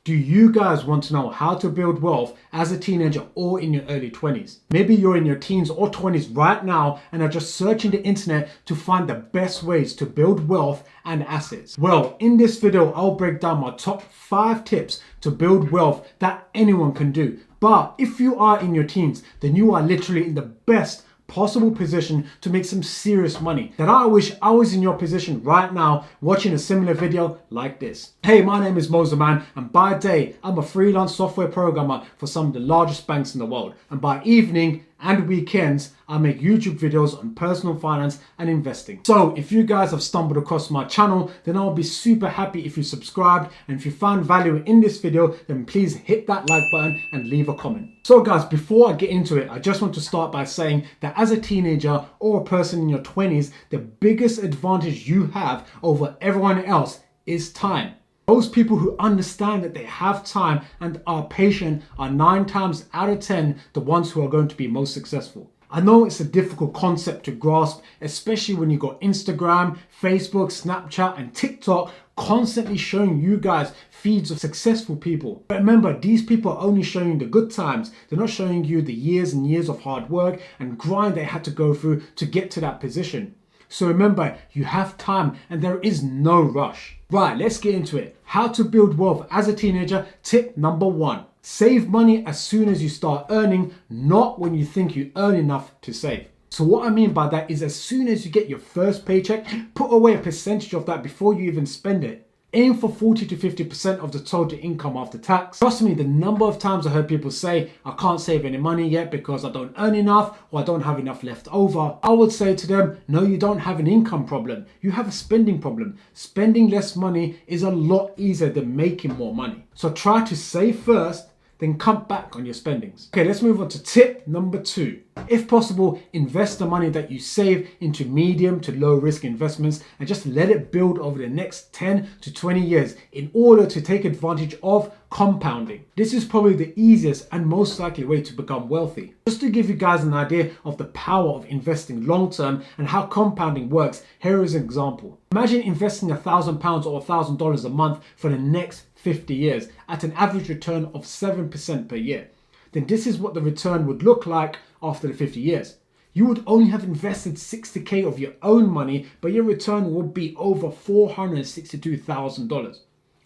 Do you guys want to know how to build wealth as a teenager or in your early 20s? Maybe you're in your teens or 20s right now and are just searching the internet to find the best ways to build wealth and assets. Well, in this video, I'll break down my top 5 tips to build wealth that anyone can do. But if you are in your teens, then you are literally in the best possible position to make some serious money that I wish I was in your position right now watching a similar video like this. Hey, my name is Mozaman, and by day I'm a freelance software programmer for some of the largest banks in the world, and by evening and weekends I make YouTube videos on personal finance and investing. So if you guys have stumbled across my channel, then I'll be super happy if you subscribed, and if you found value in this video, then please hit that like button and leave a comment. So guys, before I get into it, I just want to start by saying that as a teenager or a person in your 20s, the biggest advantage you have over everyone else is time. Those people who understand that they have time and are patient are 9 times out of 10 the ones who are going to be most successful. I know it's a difficult concept to grasp, especially when you've got Instagram, Facebook, Snapchat and TikTok constantly showing you guys feeds of successful people. But remember, these people are only showing you the good times. They're not showing you the years and years of hard work and grind they had to go through to get to that position. So remember, you have time and there is no rush. Right, let's get into it. How to build wealth as a teenager. Tip number 1. Save money as soon as you start earning, not when you think you earn enough to save. So what I mean by that is as soon as you get your first paycheck, put away a percentage of that before you even spend it. Aim for 40 to 50% of the total income after tax. Trust me, the number of times I heard people say, I can't save any money yet because I don't earn enough or I don't have enough left over. I would say to them, no, you don't have an income problem. You have a spending problem. Spending less money is a lot easier than making more money. So try to save first, then cut back on your spendings. Okay, let's move on to tip number 2. If possible, invest the money that you save into medium to low risk investments and just let it build over the next 10 to 20 years in order to take advantage of compounding. This is probably the easiest and most likely way to become wealthy. Just to give you guys an idea of the power of investing long term and how compounding works, here is an example. Imagine investing £1,000 or $1,000 a month for the next 50 years at an average return of 7% per year. Then this is what the return would look like after the 50 years. You would only have invested 60k of your own money, but your return would be over $462,000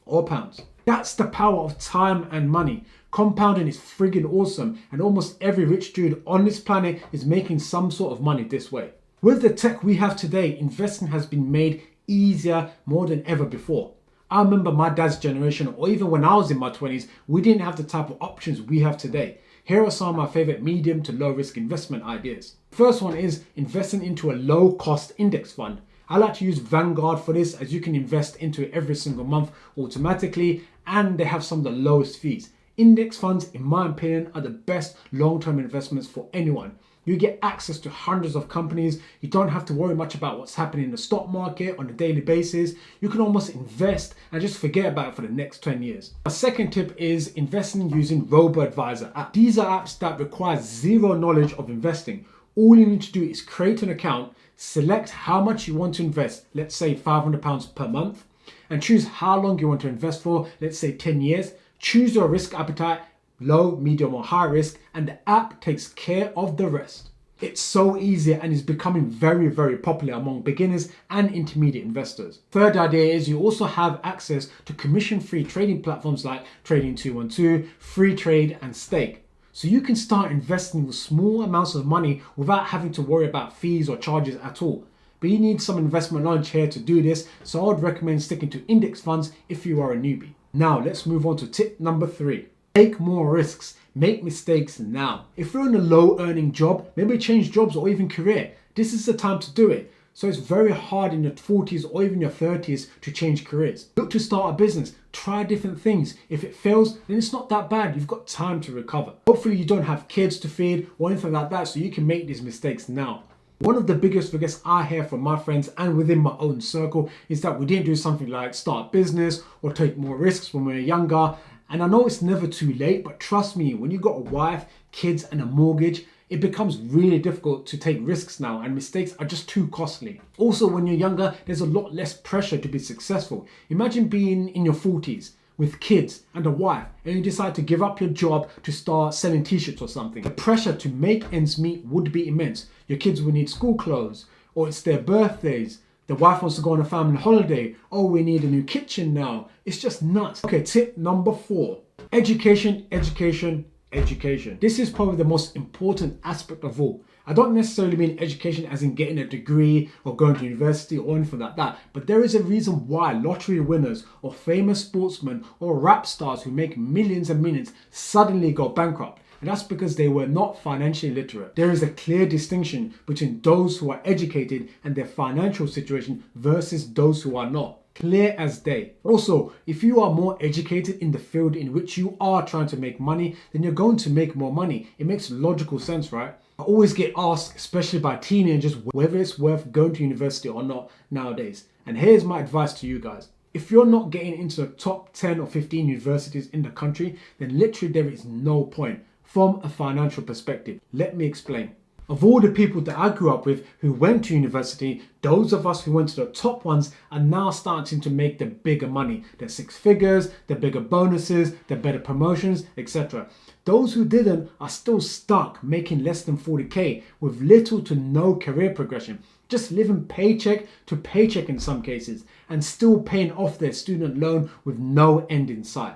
or pounds. That's the power of time and money. Compounding is friggin' awesome, and almost every rich dude on this planet is making some sort of money this way. With the tech we have today, investing has been made easier more than ever before. I remember my dad's generation, or even when I was in my 20s, we didn't have the type of options we have today. Here are some of my favorite medium to low risk investment ideas. First one is investing into a low cost index fund. I like to use Vanguard for this, as you can invest into it every single month automatically, and they have some of the lowest fees. Index funds, in my opinion, are the best long-term investments for anyone. You get access to hundreds of companies. You don't have to worry much about what's happening in the stock market on a daily basis. You can almost invest and just forget about it for the next 10 years. My second tip is investing using robo-advisor apps. These are apps that require zero knowledge of investing. All you need to do is create an account, select how much you want to invest, let's say £500 per month, and choose how long you want to invest for, let's say 10 years. Choose your risk appetite, low, medium or high risk, and the app takes care of the rest. It's so easy and is becoming very, very popular among beginners and intermediate investors. Third idea is you also have access to commission-free trading platforms like Trading 212, Free Trade and Stake. So you can start investing with small amounts of money without having to worry about fees or charges at all. But you need some investment knowledge here to do this, so I would recommend sticking to index funds if you are a newbie. Now let's move on to tip number 3. Take more risks. Make mistakes now. If you're in a low earning job, maybe change jobs or even career. This is the time to do it. So it's very hard in your 40s or even your 30s to change careers. Look to start a business. Try different things. If it fails, then it's not that bad. You've got time to recover. Hopefully you don't have kids to feed or anything like that, so you can make these mistakes now. One of the biggest regrets I hear from my friends and within my own circle is that we didn't do something like start a business or take more risks when we were younger. And I know it's never too late, but trust me, when you've got a wife, kids and a mortgage, it becomes really difficult to take risks now, and mistakes are just too costly. Also, when you're younger, there's a lot less pressure to be successful. Imagine being in your 40s. with kids and a wife, and you decide to give up your job to start selling t-shirts or something. The pressure to make ends meet would be immense. Your kids will need school clothes, or it's their birthdays. The wife wants to go on a family holiday. Oh, we need a new kitchen now. It's just nuts. Okay, tip number 4. Education, education, education. This is probably the most important aspect of all. I don't necessarily mean education as in getting a degree or going to university or anything like that, but there is a reason why lottery winners or famous sportsmen or rap stars who make millions and millions suddenly go bankrupt. And that's because they were not financially literate. There is a clear distinction between those who are educated and their financial situation versus those who are not. Clear as day. Also, if you are more educated in the field in which you are trying to make money, then you're going to make more money. It makes logical sense, right? I always get asked, especially by teenagers, whether it's worth going to university or not nowadays. And here's my advice to you guys. If you're not getting into the top 10 or 15 universities in the country, then literally there is no point from a financial perspective. Let me explain. Of all the people that I grew up with who went to university, those of us who went to the top ones are now starting to make the bigger money. The 6 figures, the bigger bonuses, the better promotions, etc. Those who didn't are still stuck making less than 40k with little to no career progression. Just living paycheck to paycheck in some cases and still paying off their student loan with no end in sight.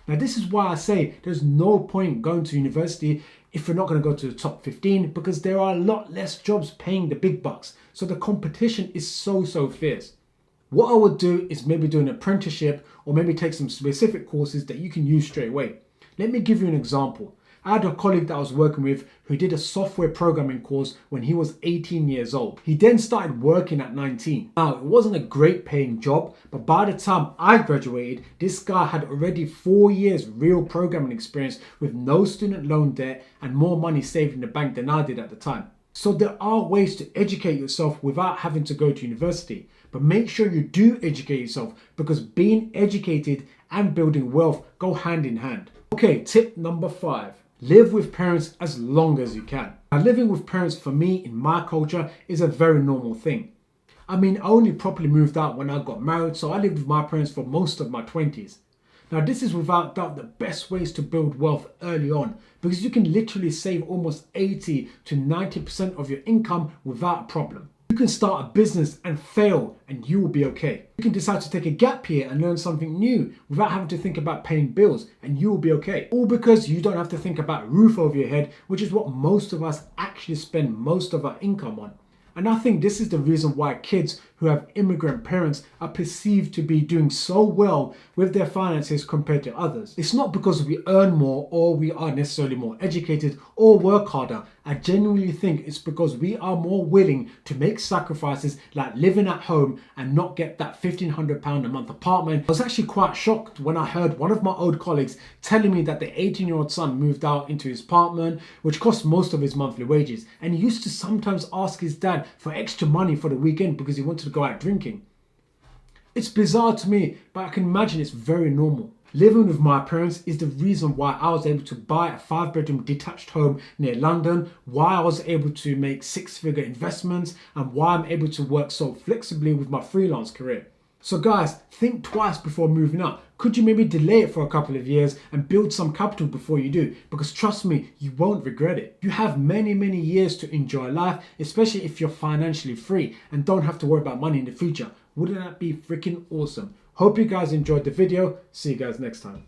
Now this is why I say there's no point going to university if you're not going to go to the top 15, because there are a lot less jobs paying the big bucks. So the competition is so fierce. What I would do is maybe do an apprenticeship or maybe take some specific courses that you can use straight away. Let me give you an example. I had a colleague that I was working with who did a software programming course when he was 18 years old. He then started working at 19. Now, it wasn't a great paying job, but by the time I graduated, this guy had already 4 years real programming experience with no student loan debt and more money saved in the bank than I did at the time. So there are ways to educate yourself without having to go to university. But make sure you do educate yourself, because being educated and building wealth go hand in hand. Okay, tip number 5. Live with parents as long as you can. Now, living with parents for me in my culture is a very normal thing. I mean, I only properly moved out when I got married, so I lived with my parents for most of my 20s. Now, this is without doubt the best ways to build wealth early on, because you can literally save almost 80 to 90% of your income without a problem. You can start a business and fail and you will be okay. You can decide to take a gap year and learn something new without having to think about paying bills and you will be okay. All because you don't have to think about roof over your head, which is what most of us actually spend most of our income on. And I think this is the reason why kids who have immigrant parents are perceived to be doing so well with their finances compared to others. It's not because we earn more or we are necessarily more educated or work harder. I genuinely think it's because we are more willing to make sacrifices like living at home and not get that £1,500 a month apartment. I was actually quite shocked when I heard one of my old colleagues telling me that the 18-year-old son moved out into his apartment, which cost most of his monthly wages. And he used to sometimes ask his dad for extra money for the weekend because he wanted to go out drinking. It's bizarre to me, but I can imagine it's very normal. Living with my parents is the reason why I was able to buy a 5-bedroom detached home near London, why I was able to make 6-figure investments, and why I'm able to work so flexibly with my freelance career. So guys, think twice before moving out. Could you maybe delay it for a couple of years and build some capital before you do? Because trust me, you won't regret it. You have many years to enjoy life, especially if you're financially free and don't have to worry about money in the future. Wouldn't that be freaking awesome? Hope you guys enjoyed the video. See you guys next time.